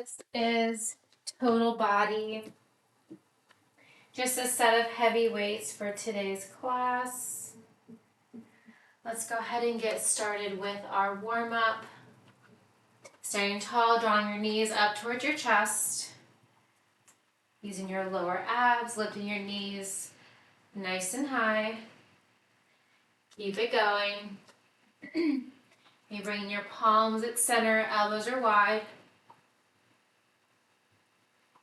This is total body, just a set of heavy weights for today's class. Let's go ahead and get started with our warm-up. Standing tall, drawing your knees up towards your chest. Using your lower abs, lifting your knees nice and high. Keep it going. You bring your palms at center, elbows are wide.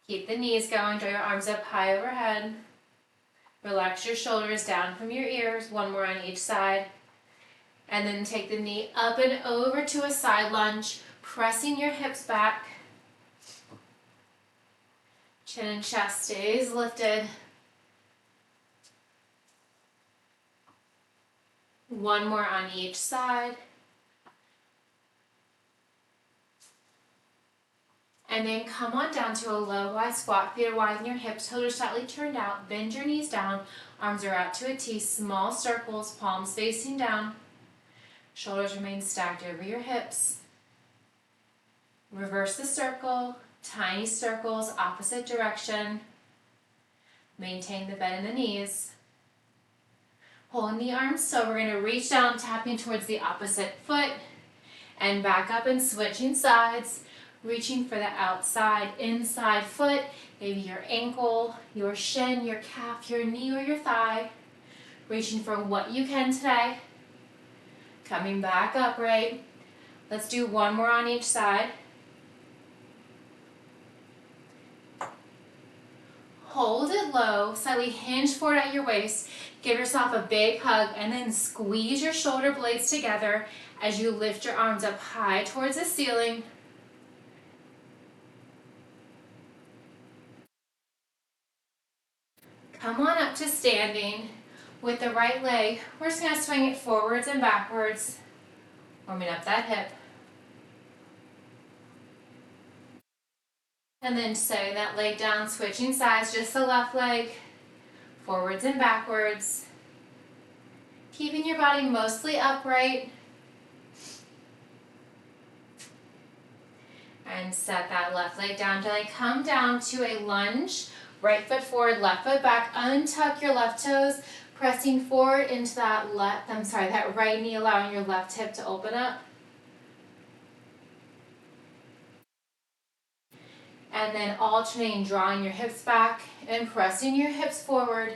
Keep the knees going, draw your arms up high overhead. Relax your shoulders down from your ears, one more on each side. And then take the knee up and over to a side lunge, pressing your hips back. Chin and chest stays lifted. One more on each side. And then come on down to a low wide squat. Feet are wide in your hips, toes are slightly turned out. Bend your knees down, arms are out to a T, small circles, palms facing down. Shoulders remain stacked over your hips. Reverse the circle, tiny circles, opposite direction. Maintain the bend in the knees. Pulling the arms, so we're going to reach down, tapping towards the opposite foot, and back up and switching sides. Reaching for the outside, inside foot, maybe your ankle, your shin, your calf, your knee, or your thigh. Reaching for what you can today. Coming back upright. Let's do one more on each side. Hold it low, slightly hinge forward at your waist. Give yourself a big hug and then squeeze your shoulder blades together as you lift your arms up high towards the ceiling. Come on up to standing with the right leg. We're just going to swing it forwards and backwards, warming up that hip. And then setting that leg down, switching sides, just the left leg, forwards and backwards. Keeping your body mostly upright. And set that left leg down, gently come down to a lunge. Right foot forward, left foot back, untuck your left toes, pressing forward into that that right knee, allowing your left hip to open up. And then alternating, drawing your hips back and pressing your hips forward.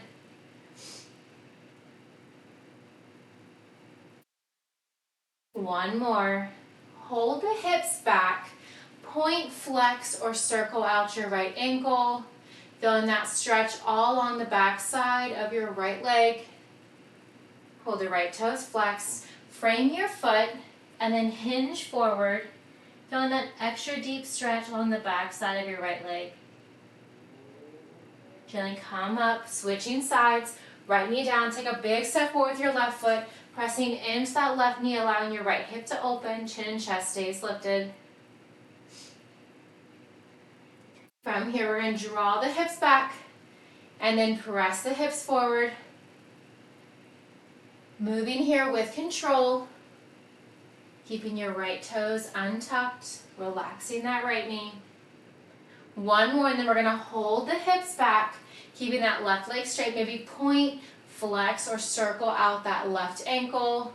One more. Hold the hips back, point, flex, or circle out your right ankle. Feeling that stretch all along the back side of your right leg. Hold the right toes flexed. Frame your foot and then hinge forward. Feeling that extra deep stretch along the back side of your right leg. Gently come up, switching sides. Right knee down, take a big step forward with your left foot. Pressing into that left knee, allowing your right hip to open. Chin and chest stays lifted. From here, we're going to draw the hips back and then press the hips forward. Moving here with control, keeping your right toes untucked, relaxing that right knee. One more, and then we're going to hold the hips back, keeping that left leg straight, maybe point, flex, or circle out that left ankle.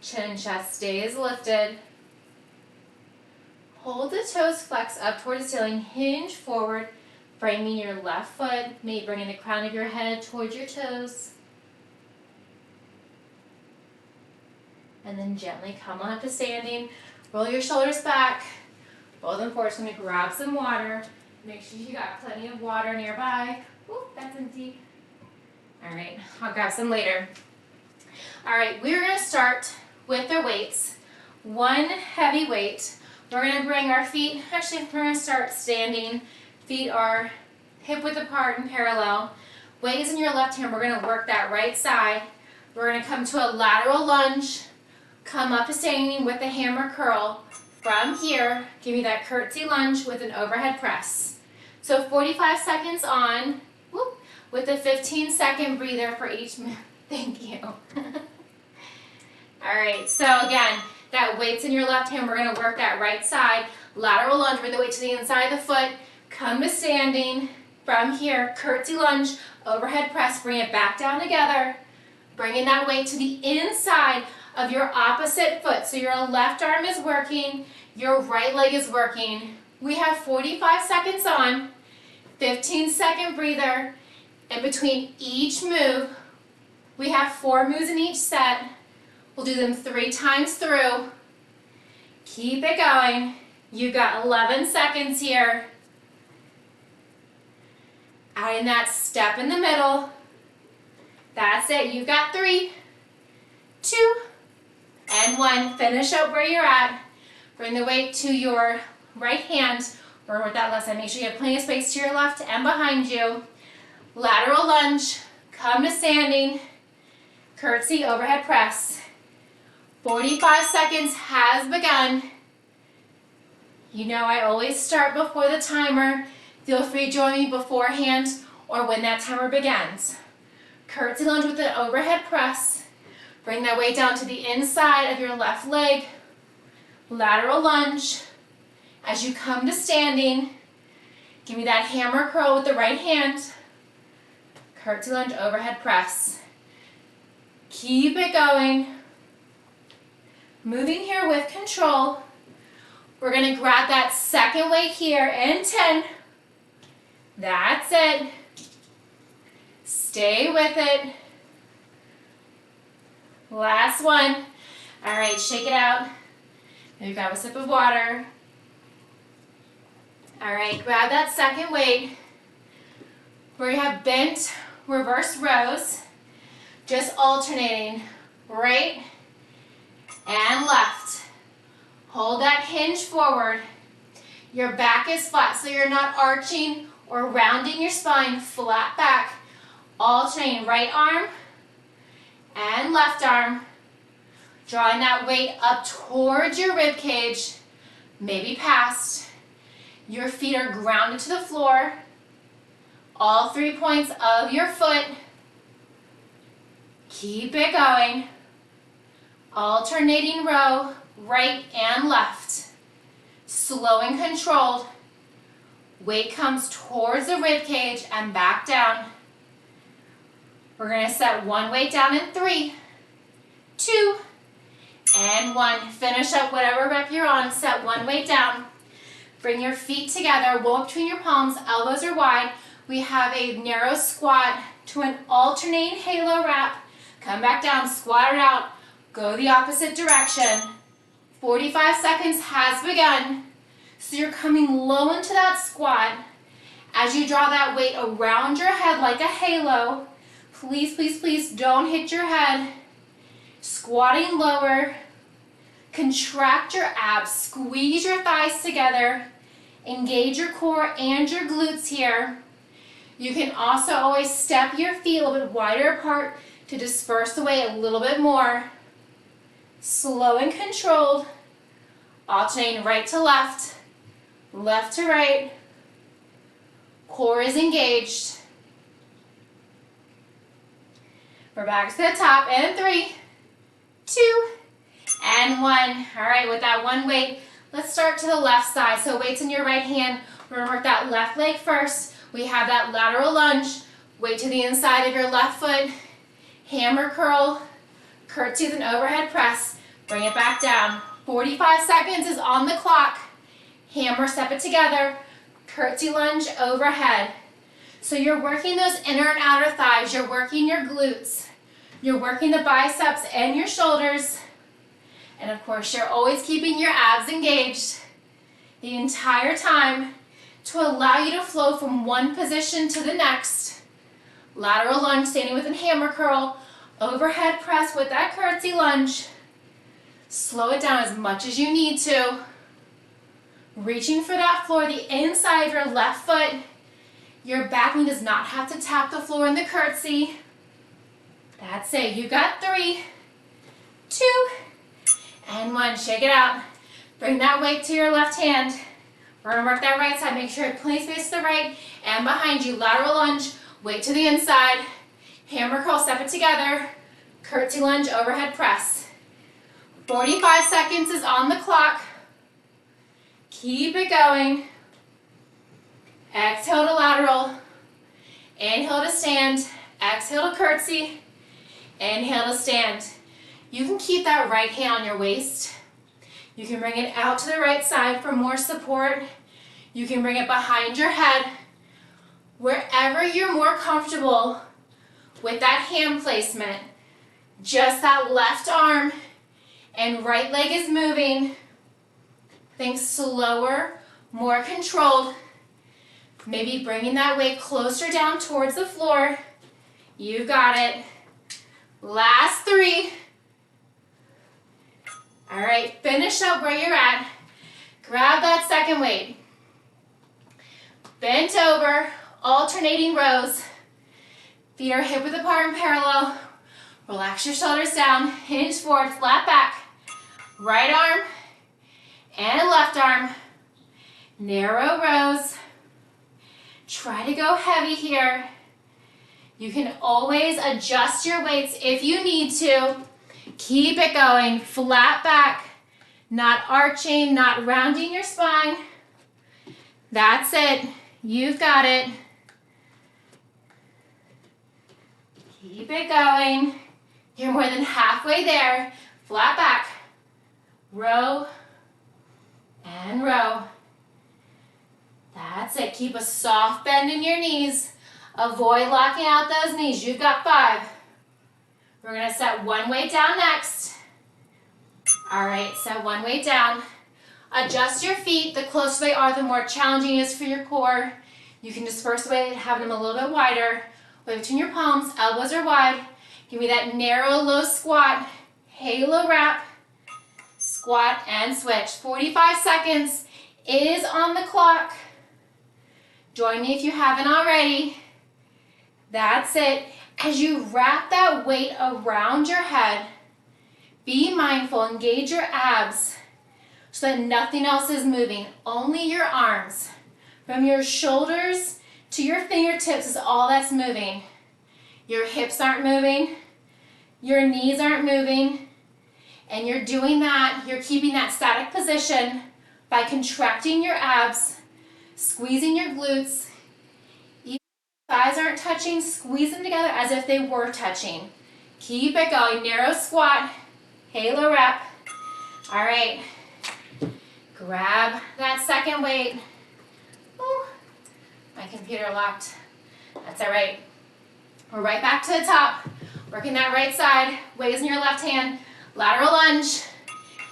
Chin and chest stays lifted. Hold the toes flexed up towards the ceiling, hinge forward, framing your left foot, maybe bringing the crown of your head towards your toes. And then gently come on up to standing, roll your shoulders back, roll them forward. Just going to grab some water. Make sure you got plenty of water nearby. Ooh, that's empty. All right, I'll grab some later. All right, we're going to start with our weights. One heavy weight. We're going to bring our feet, actually we're going to start standing. Feet are hip width apart and parallel. Weight is in your left hand. We're going to work that right side. We're going to come to a lateral lunge. Come up to standing with the hammer curl. From here, give me that curtsy lunge with an overhead press. So 45 seconds on, whoop, with a 15-second breather for each move. Thank you. All right, so again, that weight's in your left hand. We're going to work that right side. Lateral lunge, bring the weight to the inside of the foot. Come to standing. From here, curtsy lunge, overhead press, bring it back down together. Bringing that weight to the inside of your opposite foot. So your left arm is working, your right leg is working. We have 45 seconds on, 15-second breather. In between each move, we have 4 moves in each set. We'll do them 3 times through. Keep it going. You've got 11 seconds here. Adding that step in the middle. That's it. You've got 3, 2, and 1. Finish up where you're at. Bring the weight to your right hand or with that left side. Make sure you have plenty of space to your left and behind you. Lateral lunge. Come to standing. Curtsy overhead press. 45 seconds has begun. You know I always start before the timer. Feel free to join me beforehand or when that timer begins. Curtsy lunge with an overhead press. Bring that weight down to the inside of your left leg. Lateral lunge. As you come to standing, give me that hammer curl with the right hand. Curtsy lunge, overhead press. Keep it going. Moving here with control. We're going to grab that second weight here in 10. That's it. Stay with it. Last one. All right, shake it out. Maybe grab a sip of water. All right, grab that second weight. We have bent reverse rows, just alternating right and left. Hold that hinge forward. Your back is flat, so you're not arching or rounding your spine. Flat back. Alternating right arm and left arm. Drawing that weight up towards your rib cage, maybe past. Your feet are grounded to the floor. All 3 points of your foot. Keep it going. Alternating row, right and left. Slow and controlled. Weight comes towards the rib cage and back down. We're going to set one weight down in 3, 2, and 1. Finish up whatever rep you're on. Set one weight down. Bring your feet together. Roll between your palms. Elbows are wide. We have a narrow squat to an alternating halo wrap. Come back down. Squat it out. Go the opposite direction. 45 seconds has begun. So you're coming low into that squat. As you draw that weight around your head like a halo, please, please, please don't hit your head. Squatting lower. Contract your abs. Squeeze your thighs together. Engage your core and your glutes here. You can also always step your feet a little bit wider apart to disperse the weight a little bit more. Slow and controlled. Alternating right to left, left to right. Core is engaged. We're back to the top in 3, 2, and 1. All right, with that one weight, let's start to the left side. So weight's in your right hand. We're gonna work that left leg first. We have that lateral lunge. Weight to the inside of your left foot. Hammer curl, curtsy with an overhead press. Bring it back down. 45 seconds is on the clock. Hammer, step it together. Curtsy lunge overhead. So you're working those inner and outer thighs. You're working your glutes. You're working the biceps and your shoulders. And of course, you're always keeping your abs engaged the entire time to allow you to flow from one position to the next. Lateral lunge, standing with a hammer curl. Overhead press with that curtsy lunge. Slow it down as much as you need to. Reaching for that floor, the inside of your left foot. Your back knee does not have to tap the floor in the curtsy. That's it. You got 3, 2, and 1. Shake it out. Bring that weight to your left hand. We're going to work that right side. Make sure you have plenty of space to the right and behind you. Lateral lunge. Weight to the inside. Hammer curl. Step it together. Curtsy lunge. Overhead press. 45 seconds is on the clock. Keep it going. Exhale to lateral. Inhale to stand. Exhale to curtsy. Inhale to stand. You can keep that right hand on your waist. You can bring it out to the right side for more support. You can bring it behind your head. Wherever you're more comfortable with that hand placement, just that left arm and right leg is moving. Think slower, more controlled. Maybe bringing that weight closer down towards the floor. You got it. Last 3. All right, finish up where you're at. Grab that second weight. Bent over, alternating rows. Feet are hip width apart and parallel. Relax your shoulders down, hinge forward, flat back. Right arm and left arm. Narrow rows. Try to go heavy here. You can always adjust your weights if you need to. Keep it going, flat back, not arching, not rounding your spine. That's it, you've got it. Keep it going. You're more than halfway there. Flat back, row, and row. That's it, keep a soft bend in your knees. Avoid locking out those knees, you've got 5. We're gonna set one weight down next. All right, set one weight down. Adjust your feet. The closer they are, the more challenging it is for your core. You can disperse the weight, have them a little bit wider. Weight between your palms, elbows are wide. Give me that narrow, low squat. Halo wrap, squat and switch. 45 seconds is on the clock. Join me if you haven't already. That's it. As you wrap that weight around your head, be mindful, engage your abs so that nothing else is moving, only your arms. From your shoulders to your fingertips is all that's moving. Your hips aren't moving, your knees aren't moving, and you're doing that, you're keeping that static position by contracting your abs, squeezing your glutes. Thighs aren't touching, squeeze them together as if they were touching. Keep it going, narrow squat, halo wrap. All right, grab that second weight. Ooh, my computer locked, that's all right. We're right back to the top, working that right side, weights in your left hand, lateral lunge,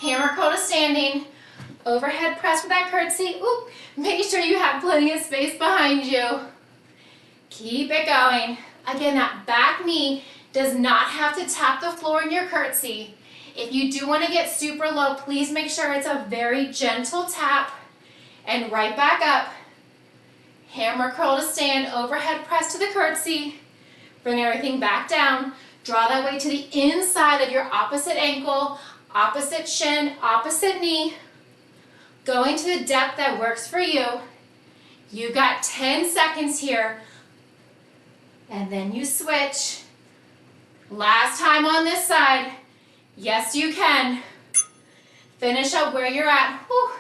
hammer curl to standing, overhead press with that curtsy. Ooh, make sure you have plenty of space behind you. Keep it going. Again, that back knee does not have to tap the floor in your curtsy. If you do want to get super low, please make sure it's a very gentle tap. And right back up. Hammer curl to stand, overhead press to the curtsy. Bring everything back down. Draw that weight to the inside of your opposite ankle, opposite shin, opposite knee. Going to the depth that works for you. You got 10 seconds here. And then you switch. Last time on this side. Yes, you can. Finish up where you're at. Whew.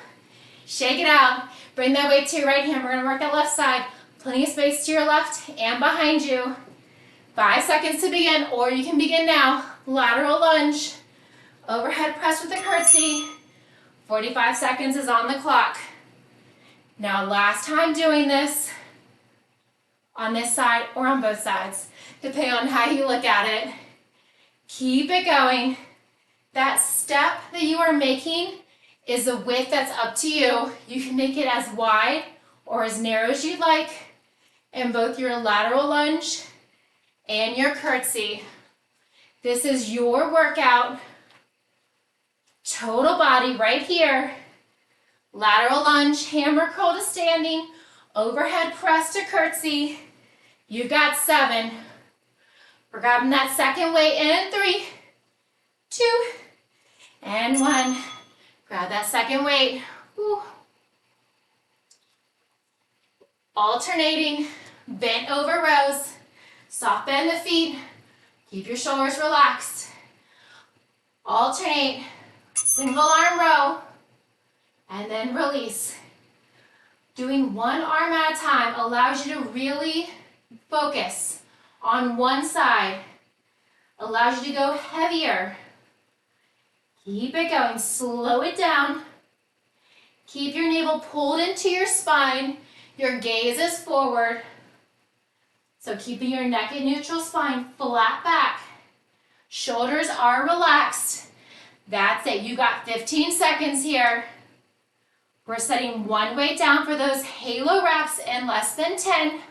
Shake it out. Bring that weight to your right hand. We're going to work that left side. Plenty of space to your left and behind you. 5 seconds to begin, or you can begin now. Lateral lunge. Overhead press with the curtsy. 45 seconds is on the clock. Now, last time doing this, on this side or on both sides, depending on how you look at it. Keep it going. That step that you are making is the width that's up to you. You can make it as wide or as narrow as you'd like in both your lateral lunge and your curtsy. This is your workout. Total body right here. Lateral lunge, hammer curl to standing, overhead press to curtsy. You got 7. We're grabbing that second weight in 3, 2, and 1. Grab that second weight. Woo. Alternating, bent over rows. Soft bend the feet. Keep your shoulders relaxed. Alternate, single arm row. and then release. Doing one arm at a time allows you to really focus on one side, allows you to go heavier. Keep it going, slow it down. Keep your navel pulled into your spine, your gaze is forward. So keeping your neck and neutral spine flat back. Shoulders are relaxed. That's it, you got 15 seconds here. We're setting one weight down for those halo reps in less than 10.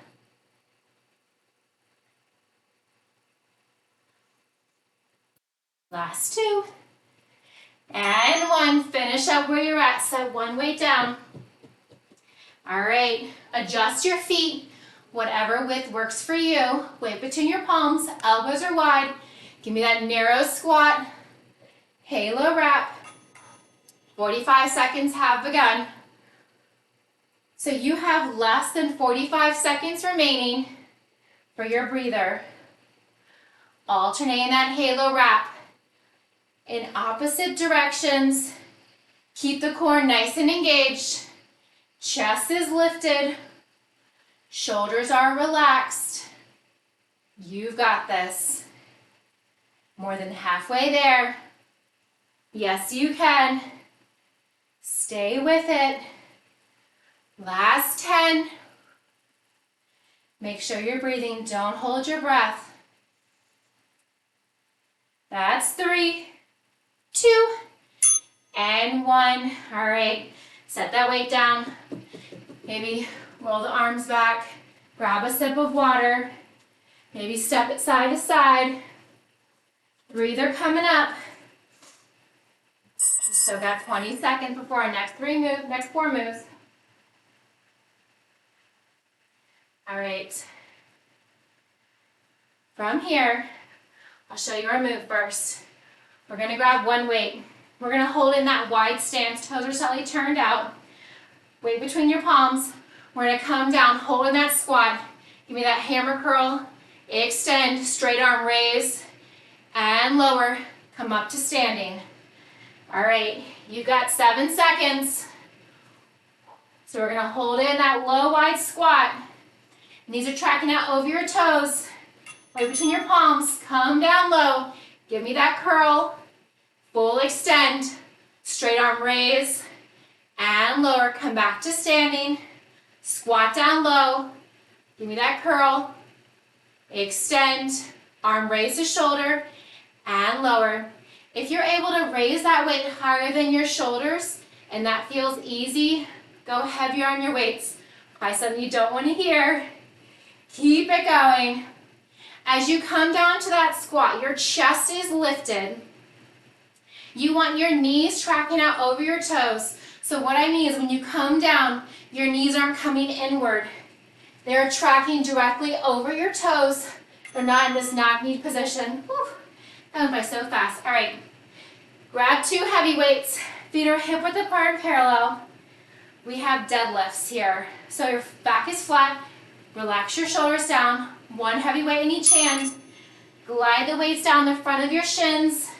Last 2. And 1, finish up where you're at, set one weight down. All right, adjust your feet, whatever width works for you. Weight between your palms, elbows are wide. Give me that narrow squat, halo wrap. 45 seconds have begun. So you have less than 45 seconds remaining for your breather. Alternating that halo wrap in opposite directions. Keep the core nice and engaged. Chest is lifted. Shoulders are relaxed. You've got this. More than halfway there. Yes, you can. Stay with it. Last 10. Make sure you're breathing. Don't hold your breath. That's 3, 2, and 1. All right, set that weight down. Maybe roll the arms back. Grab a sip of water. Maybe step it side to side. Breather coming up. So got 20 seconds before our next 4 moves. All right. From here, I'll show you our move first. We're gonna grab one weight. We're gonna hold in that wide stance, toes are slightly turned out. Weight between your palms. We're gonna come down, hold in that squat. Give me that hammer curl. Extend, straight arm raise, and lower. Come up to standing. All right, you got 7 seconds. So we're gonna hold in that low, wide squat. Knees are tracking out over your toes. Right between your palms, come down low. Give me that curl. Full extend. Straight arm raise. And lower. Come back to standing. Squat down low. Give me that curl. Extend. Arm raise to shoulder. And lower. If you're able to raise that weight higher than your shoulders, and that feels easy, go heavier on your weights. Probably something you don't want to hear. Keep it going. As you come down to that squat, your chest is lifted. You want your knees tracking out over your toes. So what I mean is when you come down, your knees aren't coming inward. They're tracking directly over your toes. They're not in this knock-knee position. Whew. That went by so fast. All right. Grab 2 heavy weights. Feet are hip-width apart and parallel. We have deadlifts here. So your back is flat. Relax your shoulders down. 1 heavy weight in each hand. Glide the weights down the front of your shins.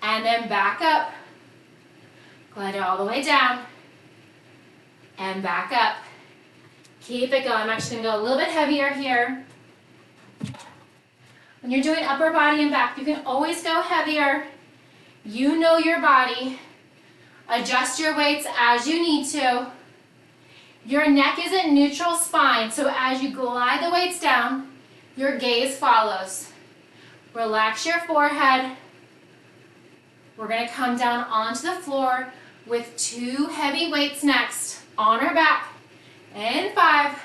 And then back up. Glide it all the way down. And back up. Keep it going. I'm actually going to go a little bit heavier here. When you're doing upper body and back, you can always go heavier. You know your body. Adjust your weights as you need to. Your neck is in neutral spine, so as you glide the weights down, your gaze follows. Relax your forehead. We're going to come down onto the floor with 2 heavy weights next. On our back. And 5.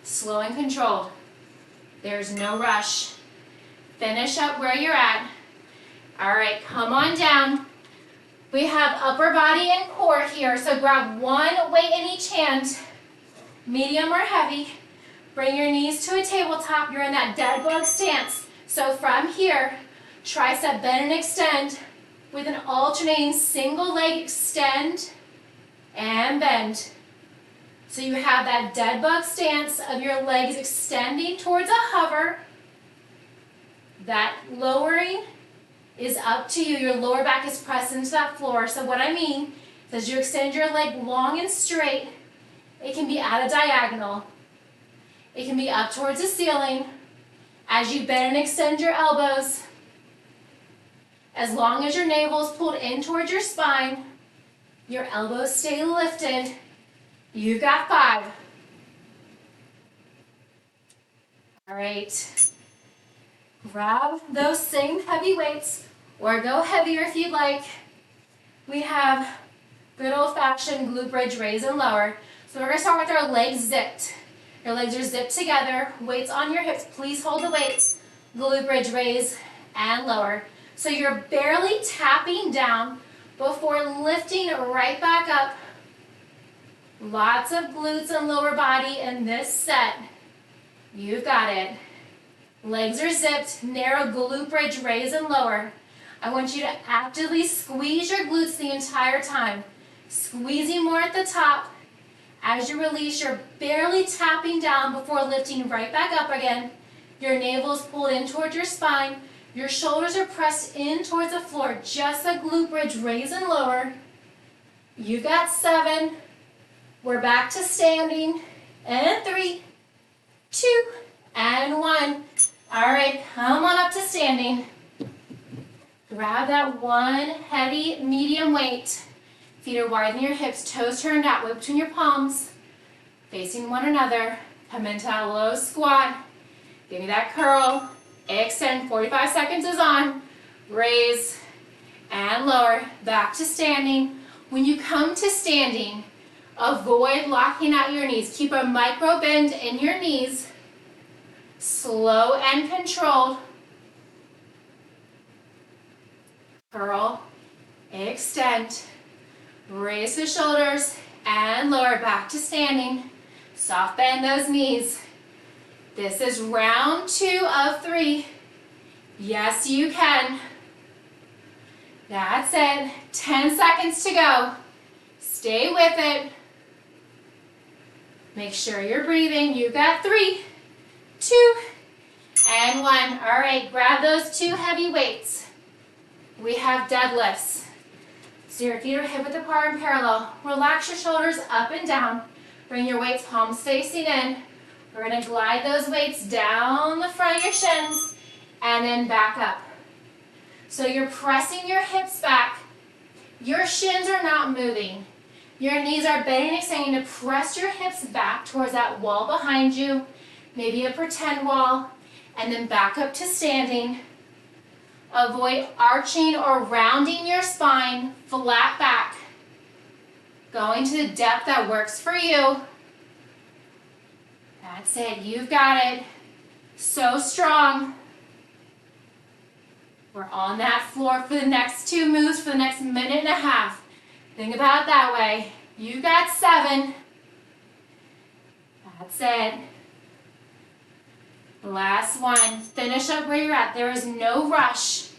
Slow and controlled. There's no rush. Finish up where you're at. All right, come on down. We have upper body and core here, so grab 1 weight in each hand, medium or heavy. Bring your knees to a tabletop. You're in that dead bug stance. So from here, tricep bend and extend with an alternating single leg extend and bend. So you have that dead bug stance of your legs extending towards a hover. That lowering is up to you. Your lower back is pressed into that floor. So what I mean So as you extend your leg long and straight, it can be at a diagonal. It can be up towards the ceiling. As you bend and extend your elbows, as long as your navel is pulled in towards your spine, your elbows stay lifted, you've got 5. All right. Grab those same heavy weights, or go heavier if you'd like. We have good old-fashioned glute bridge raise and lower. So we're gonna start with our legs zipped. Your legs are zipped together, weights on your hips. Please hold the weights. Glute bridge raise and lower. So you're barely tapping down before lifting right back up. Lots of glutes and lower body in this set. You've got it. Legs are zipped, narrow glute bridge raise and lower. I want you to actively squeeze your glutes the entire time. Squeezing more at the top. As you release, you're barely tapping down before lifting right back up again. Your navel is pulled in towards your spine. Your shoulders are pressed in towards the floor. Just a glute bridge raise and lower. You got 7. We're back to standing. And 3, 2, and 1. All right, come on up to standing. Grab that one heavy medium weight. Feet are wide in your hips, toes turned out, weight between your palms, facing one another. Come into that low squat. Give me that curl. Extend, 45 seconds is on. Raise and lower, back to standing. When you come to standing, avoid locking out your knees. Keep a micro bend in your knees. Slow and controlled. Curl, extend. Raise the shoulders and lower, back to standing. Soft bend those knees. This is round 2 of 3. Yes, you can. That's it. 10 seconds to go. Stay with it. Make sure you're breathing. You got 3, 2, and 1. All right, grab those 2 heavy weights. We have deadlifts. So your feet are hip width apart and parallel. Relax your shoulders up and down. Bring your weights palms facing in. We're going to glide those weights down the front of your shins and then back up. So you're pressing your hips back. Your shins are not moving. Your knees are bending and extending to press your hips back towards that wall behind you, maybe a pretend wall, and then back up to standing. Avoid arching or rounding your spine, flat back. Going to the depth that works for you. That's it, you've got it. So strong. We're on that floor for the next 2 moves for the next minute and a half. Think about it that way. You got 7. That's it. Last one. Finish up where you're at. There is no rush.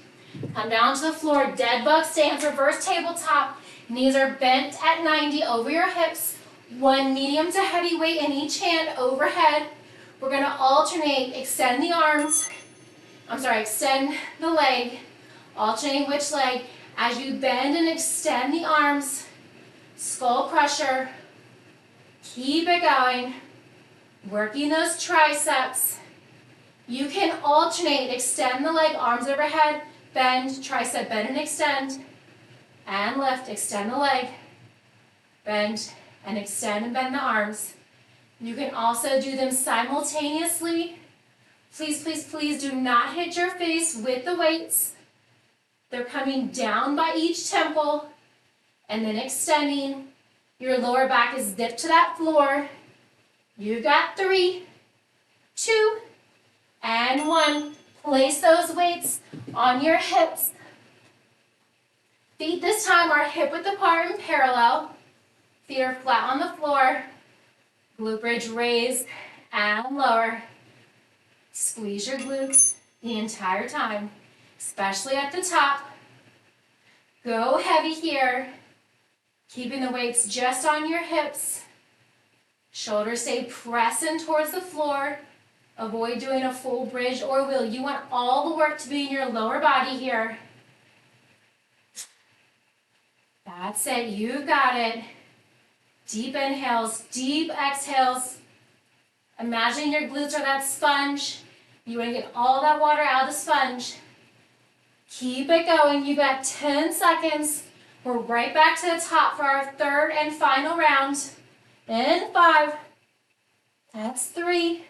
Come down to the floor. Dead bug stance, reverse tabletop. Knees are bent at 90 over your hips. 1 medium to heavy weight in each hand overhead. We're going to alternate. Extend the arms. Extend the leg. Alternating which leg. As you bend and extend the arms, skull crusher. Keep it going. Working those triceps. You can alternate, extend the leg, arms overhead, bend, tricep, bend and extend, and lift, extend the leg, bend and extend and bend the arms. You can also do them simultaneously. Please, please, please do not hit your face with the weights. They're coming down by each temple and then extending. Your lower back is dipped to that floor. You got 3, 2, and 1. Place those weights on your hips. Feet this time are hip width apart and parallel. Feet are flat on the floor. Glute bridge raise and lower. Squeeze your glutes the entire time, especially at the top. Go heavy here. Keeping the weights just on your hips. Shoulders stay pressing towards the floor. Avoid doing a full bridge or wheel. You want all the work to be in your lower body here. That's it, you got it. Deep inhales, deep exhales. Imagine your glutes are that sponge. You want to get all that water out of the sponge. Keep it going. You got 10 seconds. We're right back to the top for our third and final round. In 5. That's 3,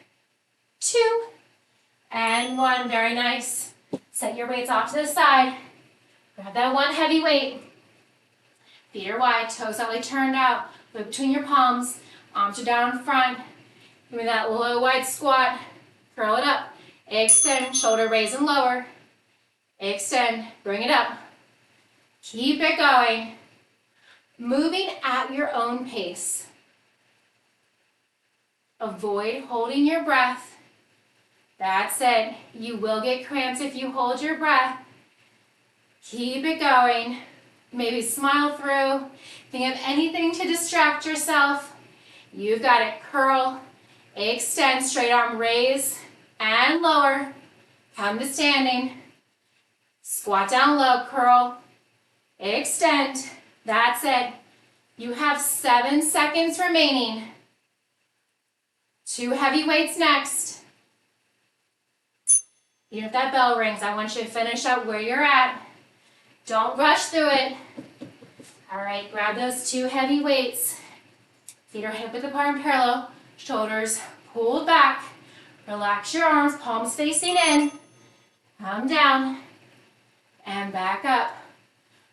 2, and 1. Very nice. Set your weights off to the side. Grab that one heavy weight. Feet are wide, toes slightly turned out. Look between your palms. Arms are down in front. Give me that low wide squat. Curl it up. Extend, shoulder raise and lower. Extend, bring it up. Keep it going. Moving at your own pace. Avoid holding your breath. That's it. You will get cramps if you hold your breath. Keep it going. Maybe smile through. Think of anything to distract yourself. You've got it. Curl, extend, straight arm raise and lower. Come to standing. Squat down low, curl, extend. That's it. You have 7 seconds remaining. 2 heavy weights next. Even if that bell rings, I want you to finish up where you're at. Don't rush through it. All right, grab those 2 heavy weights. Feet are hip width apart and parallel. Shoulders pulled back. Relax your arms, palms facing in. Come down and back up.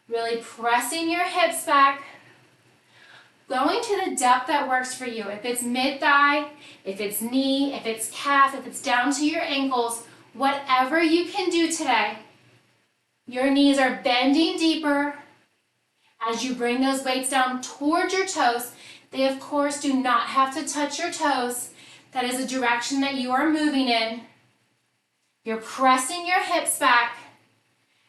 Really pressing your hips back. Going to the depth that works for you. If it's mid-thigh, if it's knee, if it's calf, if it's down to your ankles, whatever you can do today. Your knees are bending deeper as you bring those weights down towards your toes. They, of course, do not have to touch your toes. That is the direction that you are moving in. You're pressing your hips back.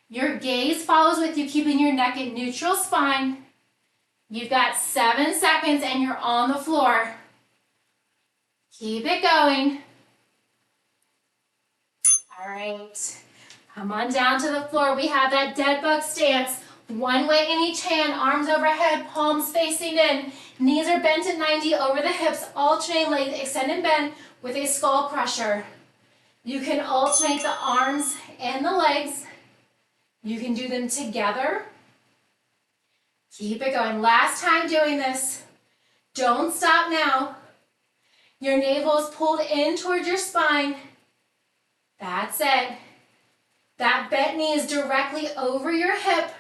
Your gaze follows with you, keeping your neck in neutral spine. You've got 7 seconds and you're on the floor. Keep it going. All right. Come on down to the floor. We have that dead bug stance. One weight in each hand, arms overhead, palms facing in. Knees are bent at 90 over the hips, alternating legs extend and bend with a skull crusher. You can alternate the arms and the legs. You can do them together. Keep it going. Last time doing this. Don't stop now. Your navel is pulled in towards your spine. That's it. That bent knee is directly over your hip.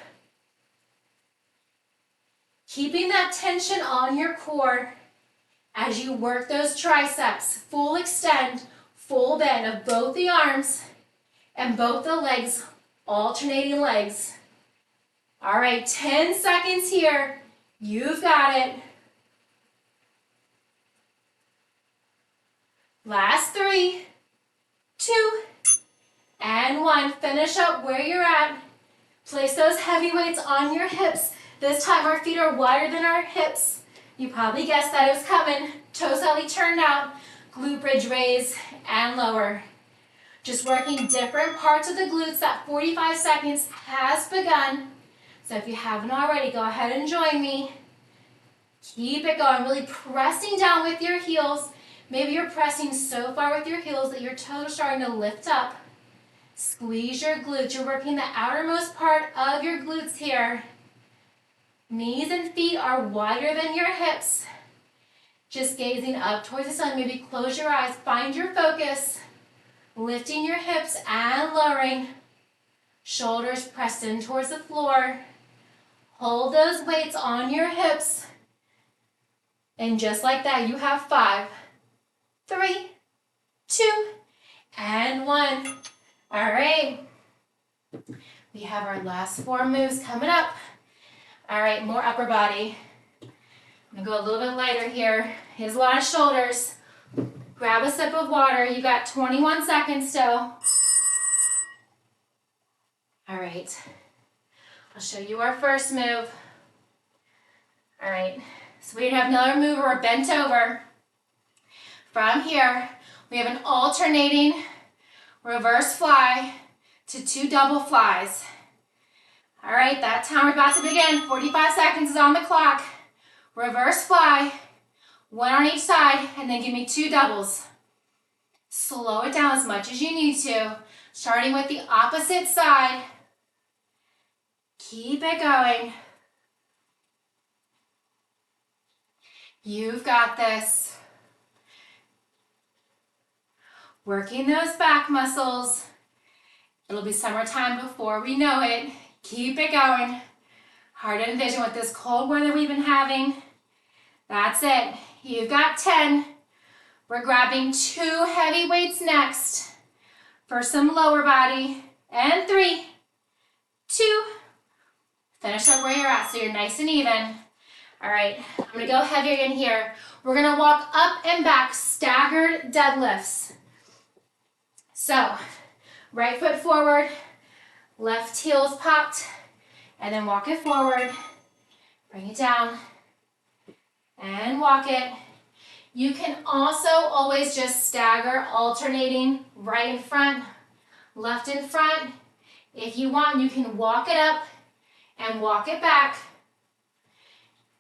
Keeping that tension on your core as you work those triceps. Full extend, full bend of both the arms and both the legs, alternating legs. All right, 10 seconds here. You've got it. Last 3, 2, and 1. Finish up where you're at. Place those heavy weights on your hips. This time our feet are wider than our hips. You probably guessed that it was coming. Toes slightly turned out. Glute bridge raise and lower. Just working different parts of the glutes. That 45 seconds has begun. So if you haven't already, go ahead and join me. Keep it going, really pressing down with your heels. Maybe you're pressing so far with your heels that your toes are starting to lift up. Squeeze your glutes. You're working the outermost part of your glutes here. Knees and feet are wider than your hips. Just gazing up towards the sun. Maybe close your eyes. Find your focus. Lifting your hips and lowering. Shoulders pressed in towards the floor. Hold those weights on your hips. And just like that, you have 5, 3, 2, and 1. All right. We have our last 4 moves coming up. All right, more upper body. I'm gonna go a little bit lighter here. Here's a lot of shoulders. Grab a sip of water. You got 21 seconds still. All right. I'll show you our first move. All right, so we're gonna have another move where we're bent over. From here, we have an alternating reverse fly to 2 double flies. All right, that timer about to begin. 45 seconds is on the clock. Reverse fly, one on each side, and then give me 2 doubles. Slow it down as much as you need to, starting with the opposite side. Keep it going. You've got this. Working those back muscles. It'll be summertime before we know it. Keep it going. Hard to envision with this cold weather we've been having. That's it. You've got 10. We're grabbing 2 heavy weights next for some lower body. And 3, 2. Finish up where you're at so you're nice and even. All right, I'm gonna go heavier in here. We're gonna walk up and back, staggered deadlifts. So, right foot forward, left heel's popped, and then walk it forward. Bring it down, and walk it. You can also always just stagger, alternating right in front, left in front. If you want, you can walk it up and walk it back.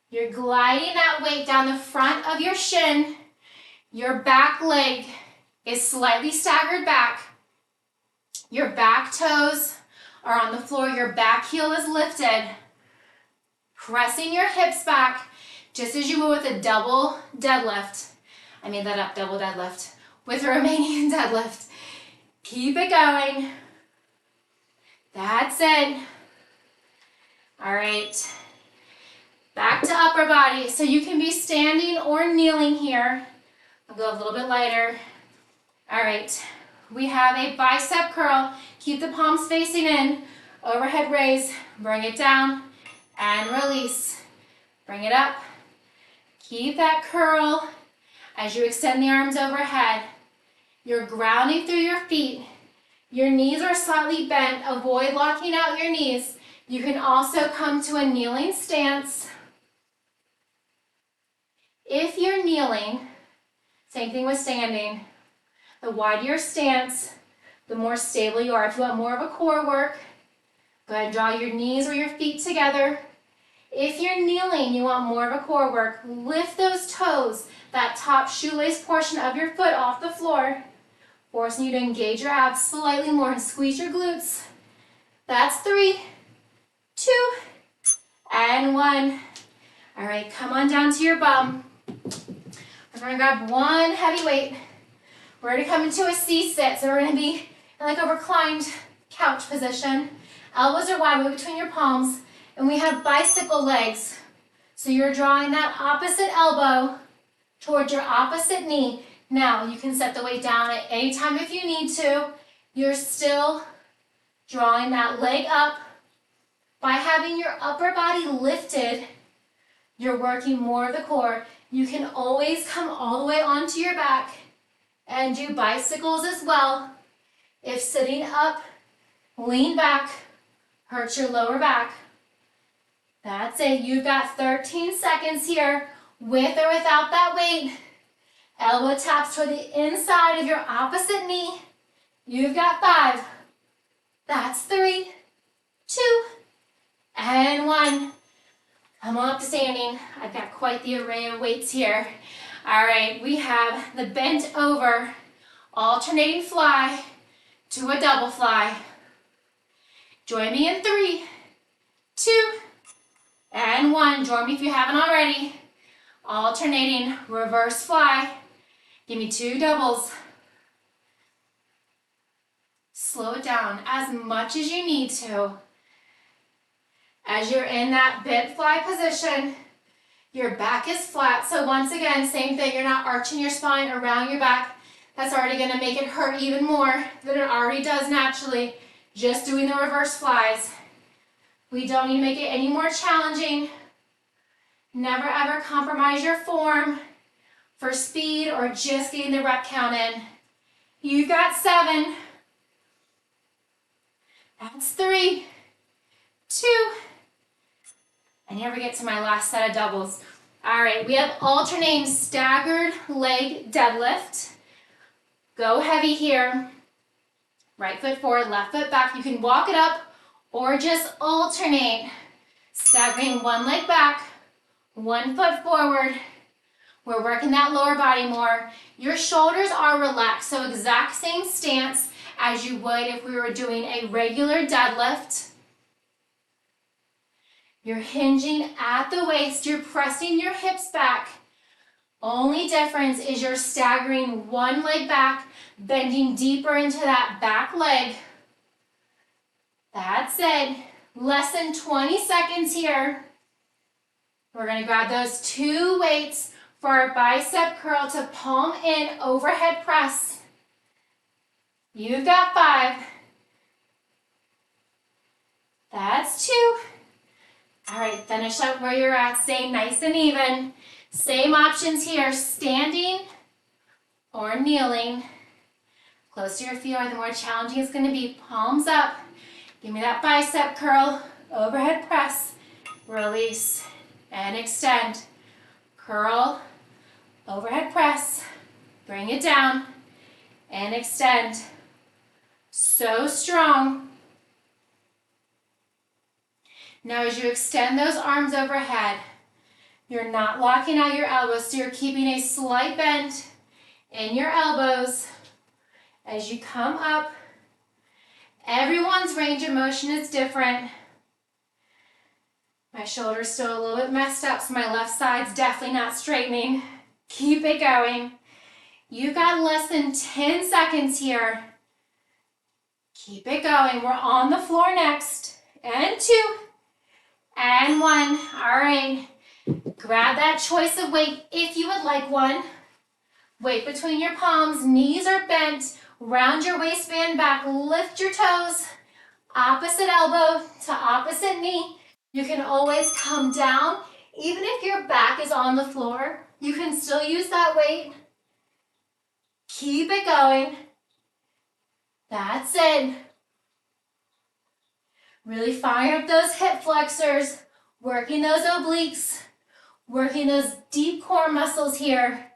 You're gliding that weight down the front of your shin. Your back leg is slightly staggered back. Your back toes are on the floor. Your back heel is lifted. Pressing your hips back, just as you would with a double deadlift. I made that up, double deadlift. With a Romanian deadlift. Keep it going. That's it. All right. Back to upper body. So you can be standing or kneeling here. I'll go a little bit lighter. All right. We have a bicep curl. Keep the palms facing in. Overhead raise. Bring it down and release. Bring it up. Keep that curl as you extend the arms overhead. You're grounding through your feet. Your knees are slightly bent. Avoid locking out your knees. You can also come to a kneeling stance. If you're kneeling, same thing with standing. The wider your stance, the more stable you are. If you want more of a core work, go ahead and draw your knees or your feet together. If you're kneeling, you want more of a core work, lift those toes, that top shoelace portion of your foot off the floor, forcing you to engage your abs slightly more and squeeze your glutes. That's 3, 2, and 1. All right, come on down to your bum. We're gonna grab one heavy weight. We're gonna come into a C-sit, so we're gonna be in like a reclined couch position. Elbows are wide, way between your palms, and we have bicycle legs. So you're drawing that opposite elbow towards your opposite knee. Now, you can set the weight down at any time if you need to. You're still drawing that leg up. By having your upper body lifted, you're working more of the core. You can always come all the way onto your back and do bicycles as well. If sitting up, lean back, hurts your lower back. That's it. You've got 13 seconds here with or without that weight. Elbow taps toward the inside of your opposite knee. You've got 5. That's 3, 2, and 1. Come on up to standing. I've got quite the array of weights here. All right, we have the bent over, alternating fly to a double fly. Join me in 3, 2, and 1. Join me if you haven't already. Alternating reverse fly. Give me 2 doubles. Slow it down as much as you need to. As you're in that bent fly position, your back is flat. So once again, same thing. You're not arching your spine around your back. That's already going to make it hurt even more than it already does naturally, just doing the reverse flies. We don't need to make it any more challenging. Never ever compromise your form for speed or just getting the rep count in. You've got 7. That's 3, 2, and here we get to my last set of doubles. All right, we have alternating staggered leg deadlift. Go heavy here. Right foot forward, left foot back. You can walk it up or just alternate. Staggering one leg back, one foot forward. We're working that lower body more. Your shoulders are relaxed, so exact same stance as you would if we were doing a regular deadlift. You're hinging at the waist, you're pressing your hips back. Only difference is you're staggering one leg back, bending deeper into that back leg. That's it. Less than 20 seconds here. We're gonna grab those two weights for our bicep curl to palm in overhead press. You've got 5. That's 2. All right, finish up where you're at. Stay nice and even. Same options here, standing or kneeling. Closer your feet are, the more challenging it's gonna be. Palms up. Give me that bicep curl, overhead press, release, and extend. Curl, overhead press, bring it down, and extend. So strong. Now as you extend those arms overhead, you're not locking out your elbows, so you're keeping a slight bend in your elbows as you come up. Everyone's range of motion is different. My shoulder's still a little bit messed up, so my left side's definitely not straightening. Keep it going. You've got less than 10 seconds here. Keep it going. We're on the floor next. And 2. And 1. All right. Grab that choice of weight if you would like one. Weight between your palms, knees are bent. Round your waistband back, lift your toes. Opposite elbow to opposite knee. You can always come down. Even if your back is on the floor, you can still use that weight. Keep it going. That's it. Really fire up those hip flexors, working those obliques, working those deep core muscles here.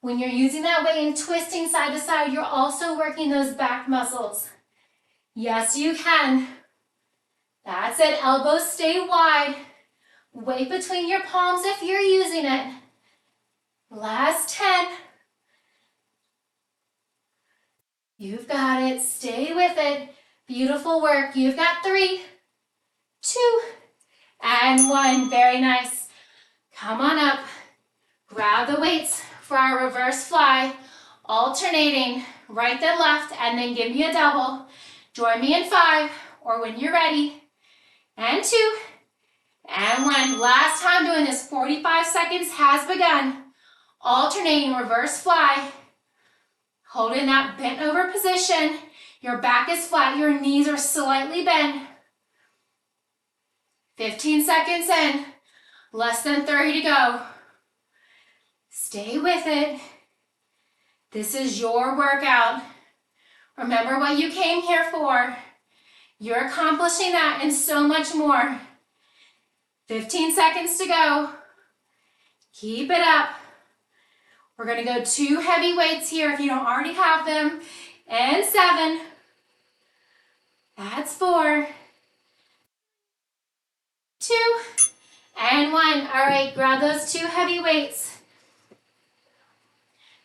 When you're using that weight and twisting side to side, you're also working those back muscles. Yes, you can. That's it. Elbows stay wide. Weight between your palms if you're using it. Last 10. You've got it. Stay with it. Beautiful work. You've got 3, 2, and 1. Very nice. Come on up. Grab the weights for our reverse fly. Alternating right then left, and then give me a double. Join me in 5, or when you're ready. And 2, and 1. Last time doing this. 45 seconds has begun. Alternating reverse fly. Hold in that bent over position. Your back is flat, your knees are slightly bent. 15 seconds in. Less than 30 to go. Stay with it. This is your workout. Remember what you came here for. You're accomplishing that and so much more. 15 seconds to go. Keep it up. We're gonna go 2 heavy weights here if you don't already have them. And 7. That's 4. 2. And 1. All right, grab those 2 heavy weights.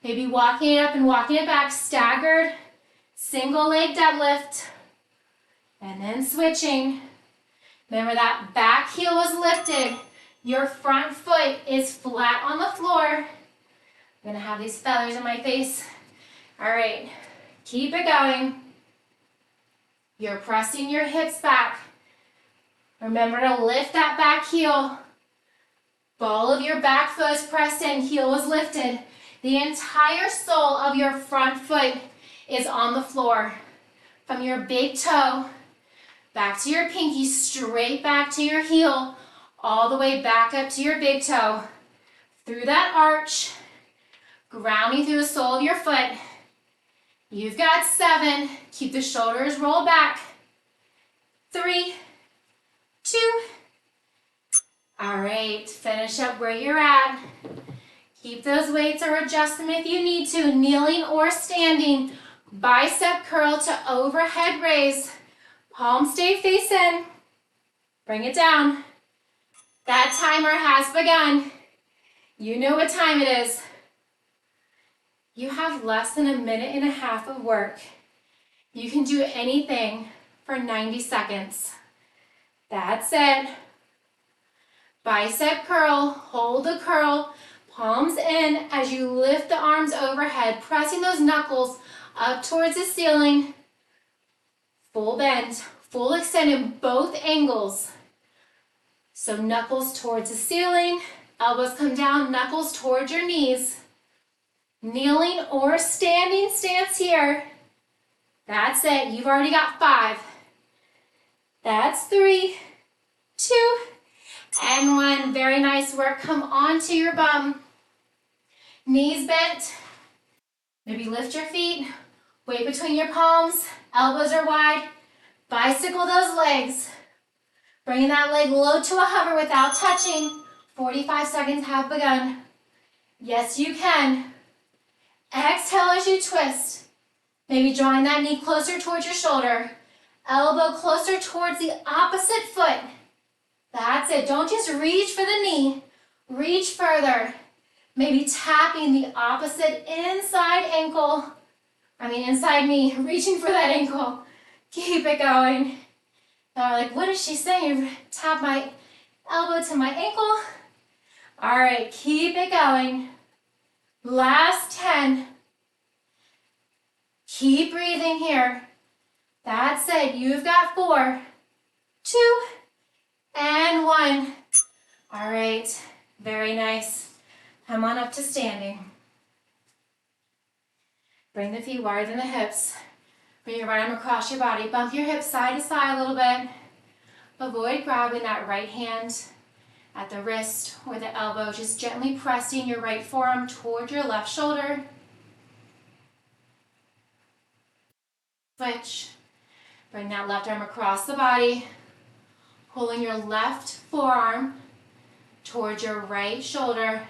Maybe walking it up and walking it back, staggered, single leg deadlift, and then switching. Remember that back heel was lifted. Your front foot is flat on the floor. I'm gonna have these feathers in my face. All right, keep it going. You're pressing your hips back. Remember to lift that back heel. Ball of your back foot is pressed in, heel was lifted. The entire sole of your front foot is on the floor. From your big toe back to your pinky, straight back to your heel, all the way back up to your big toe. Through that arch, grounding through the sole of your foot. You've got 7. Keep the shoulders rolled back. 3, 2. All right, finish up where you're at. Keep those weights or adjust them if you need to, kneeling or standing. Bicep curl to overhead raise. Palms stay face in. Bring it down. That timer has begun. You know what time it is. You have less than a minute and a half of work. You can do anything for 90 seconds. That's it. Bicep curl, hold the curl, palms in as you lift the arms overhead, pressing those knuckles up towards the ceiling. Full bend, full extend in both angles. So knuckles towards the ceiling, elbows come down, knuckles towards your knees. Kneeling or standing stance here. That's it, you've already got 5. That's 3, 2, and 1. Very nice work. Come onto your bum. Knees bent. Maybe lift your feet. Weight between your palms. Elbows are wide. Bicycle those legs. Bringing that leg low to a hover without touching. 45 seconds have begun. Yes, you can. Exhale as you twist. Maybe drawing that knee closer towards your shoulder. Elbow closer towards the opposite foot. That's it. Don't just reach for the knee. Reach further. Maybe tapping the opposite inside knee. Reaching for that ankle. Keep it going. Now, like, what is she saying? Tap my elbow to my ankle. All right, keep it going. Last 10. Keep breathing here. That's it. You've got 4, 2, and 1. All right, very nice. Come on up to standing. Bring the feet wider than the hips. Bring your right arm across your body. Bump your hips side to side a little bit. Avoid grabbing that right hand at the wrist or the elbow. Just gently pressing your right forearm toward your left shoulder. Switch. Bring that left arm across the body. Pulling your left forearm towards your right shoulder.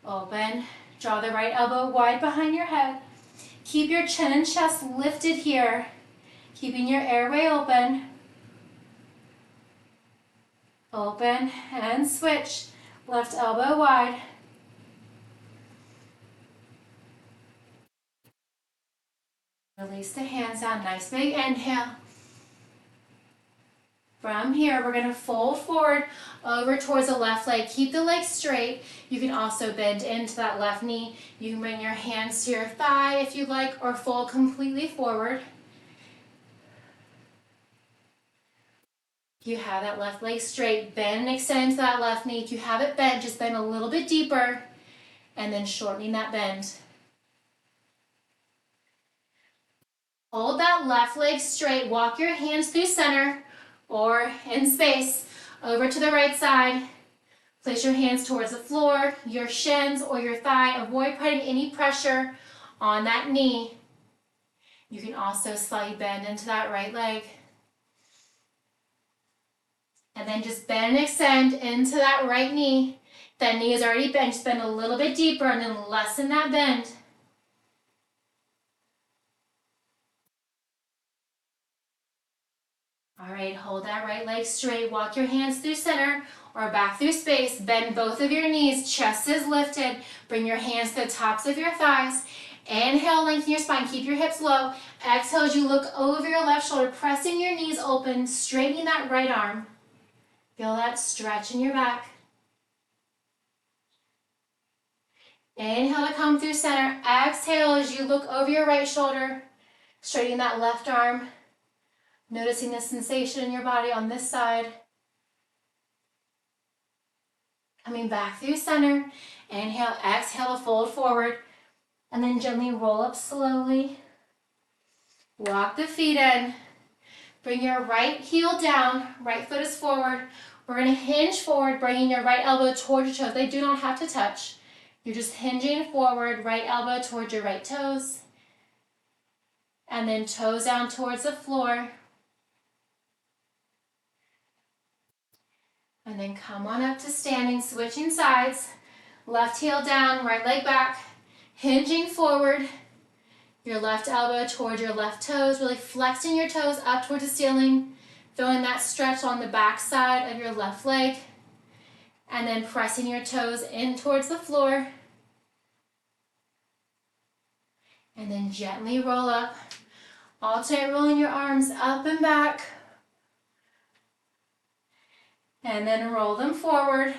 Open. Draw the right elbow wide behind your head. Keep your chin and chest lifted here. Keeping your airway open. Open and switch. Left elbow wide. Release the hands down. Nice big inhale. From here, we're going to fold forward over towards the left leg. Keep the leg straight. You can also bend into that left knee. You can bring your hands to your thigh if you like, or fold completely forward. You have that left leg straight. Bend and extend into that left knee. If you have it bent, just bend a little bit deeper, and then shortening that bend. Hold that left leg straight. Walk your hands through center or in space over to the right side. Place your hands towards the floor, your shins or your thigh. Avoid putting any pressure on that knee. You can also slightly bend into that right leg. And then just bend and extend into that right knee. That knee is already bent. Just bend a little bit deeper and then lessen that bend. All right, hold that right leg straight. Walk your hands through center or back through space. Bend both of your knees. Chest is lifted. Bring your hands to the tops of your thighs. Inhale, lengthen your spine. Keep your hips low. Exhale as you look over your left shoulder, pressing your knees open, straightening that right arm. Feel that stretch in your back. Inhale to come through center. Exhale as you look over your right shoulder, straightening that left arm. Noticing the sensation in your body on this side. Coming back through center. Inhale, exhale to fold forward. And then gently roll up slowly. Walk the feet in. Bring your right heel down. Right foot is forward. We're going to hinge forward, bringing your right elbow towards your toes. They do not have to touch. You're just hinging forward, right elbow towards your right toes. And then toes down towards the floor. And then come on up to standing, switching sides. Left heel down, right leg back. Hinging forward. your left elbow towards your left toes, really flexing your toes up towards the ceiling, feeling that stretch on the back side of your left leg, and then pressing your toes in towards the floor. And then gently roll up. Alternate rolling your arms up and back. And then roll them forward.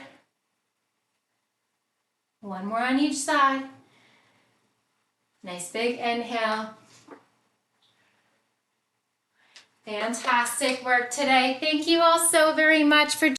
One more on each side. Nice big inhale. Fantastic work today. Thank you all so very much for